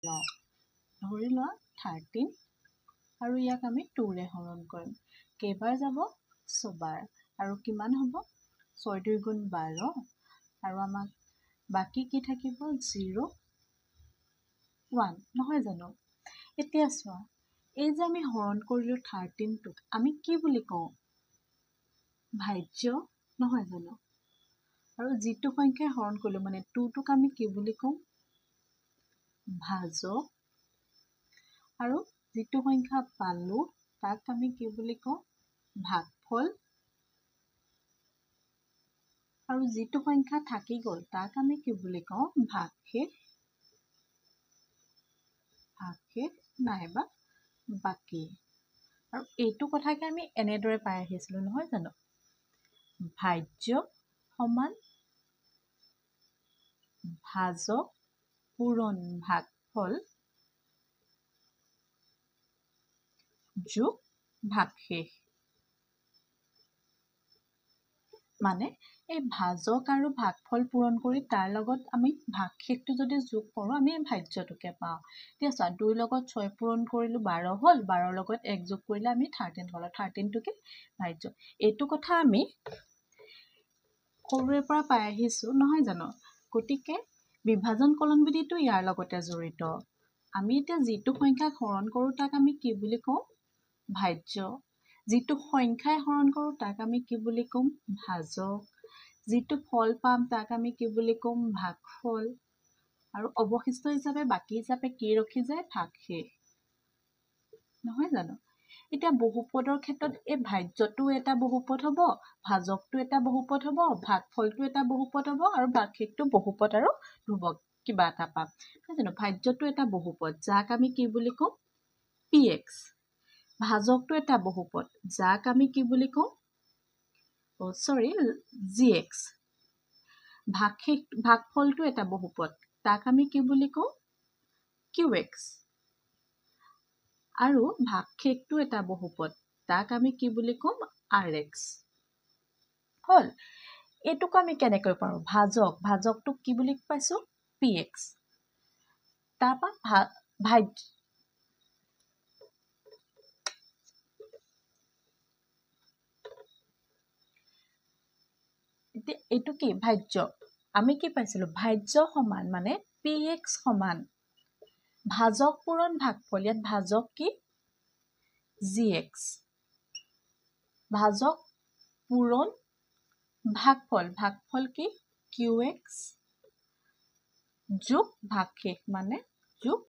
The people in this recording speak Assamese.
লওঁ ধৰি লোৱা 13 আৰু ইয়াক আমি 2ৰে হৰণ কৰিম কেইবাৰ যাব 6বাৰ আৰু কিমান হ'ব 6 2 গুণ 12 আৰু আমাক বাকি কি থাকিব 0 1 নহয় জানো এতিয়া চোৱা এই যে আমি হৰণ কৰিলো 13 টোক আমি কি বুলি কওঁ ভাজ্য নহয় জানো আৰু যিটো সংখ্যাই হৰণ কৰিলো মানে 2 টোক আমি কি বুলি কওঁ ভাজক আৰু যিটো সংখ্যা পালো তাক আমি কি বুলি কওঁ ভাগফল আৰু যিটো সংখ্যা থাকি গ'ল তাক আমি কি বুলি কওঁ ভাগশেষ নাইবা বাকি আৰু এইটো কথাকে আমি এনেদৰে পাই আহিছিলো নহয় জানো ভাজ্য সমান ভাজক পূৰণ ভাগফল যোগ ভাগশেষ মানে এই ভাজক আৰু ভাগফল পূৰণ কৰি তাৰ লগত আমি ভাগশেষটো যদি যোগ কৰোঁ আমি ভাজ্যটোকে পাওঁ এতিয়া চোৱা 2 লগত 6 পূৰণ কৰিলো 12 হ'ল 12 লগত 1 যোগ কৰিলে আমি 13 হ'ল 13 টোকে ভাজ্য এইটো কথা আমি সৰুৰে পৰা পাই আহিছো নহয় জানো গতিকে বিভাজন কলন বিধিটো ইয়াৰ লগতে জড়িত আমি এতিয়া যিটো সংখ্যাক হৰণ কৰোঁ তাক আমি কি বুলি কওঁ ভাজ্য যিটো সংখ্যাই হৰণ কৰোঁ তাক আমি কি বুলি কম ভাজক যিটো ফল পাম তাক আমি কি বুলি কম ভাগফল আৰু অৱশিষ্ট হিচাপে বাকি হিচাপে কি ৰখি যায় ভাগশেষ নহয় জানো এতিয়া বহুপদৰ ক্ষেত্ৰত এই ভাজ্যটো এটা বহুপদ হ'ব ভাজকটো এটা বহুপদ হ'ব ভাগফলটো এটা বহুপদ হ'ব আৰু ভাগশেষটো বহুপদ আৰু ধ্ৰুৱক কিবা এটা পাম নহয় জানো ভাজ্যটো এটা বহুপদ যাক আমি কি বুলি কম px ভাজকটো এটা বহুপদ যাক আমি কি বুলি কওঁ gx ভাগফলটো এটা বহুপদ তাক আমি কি বুলি কওঁ qx আৰু ভাগশেষটো এটা বহুপদ তাক আমি কি বুলি কম rx হল এটুকু আমি কেনেকৈ পাৰো ভাজকটোক কি বুলি পাইছো px তাৰপা ভাজ্য এইটো কি ভাজ্য আমি কি পাইছিলো ভাজ্য সমান মানে px সমান ভাজক পূৰণ ভাগফল ইয়াত ভাজক কি gx ভাজক পূৰণ ভাগফল কি qx যোগ ভাগশেষ মানে যোগ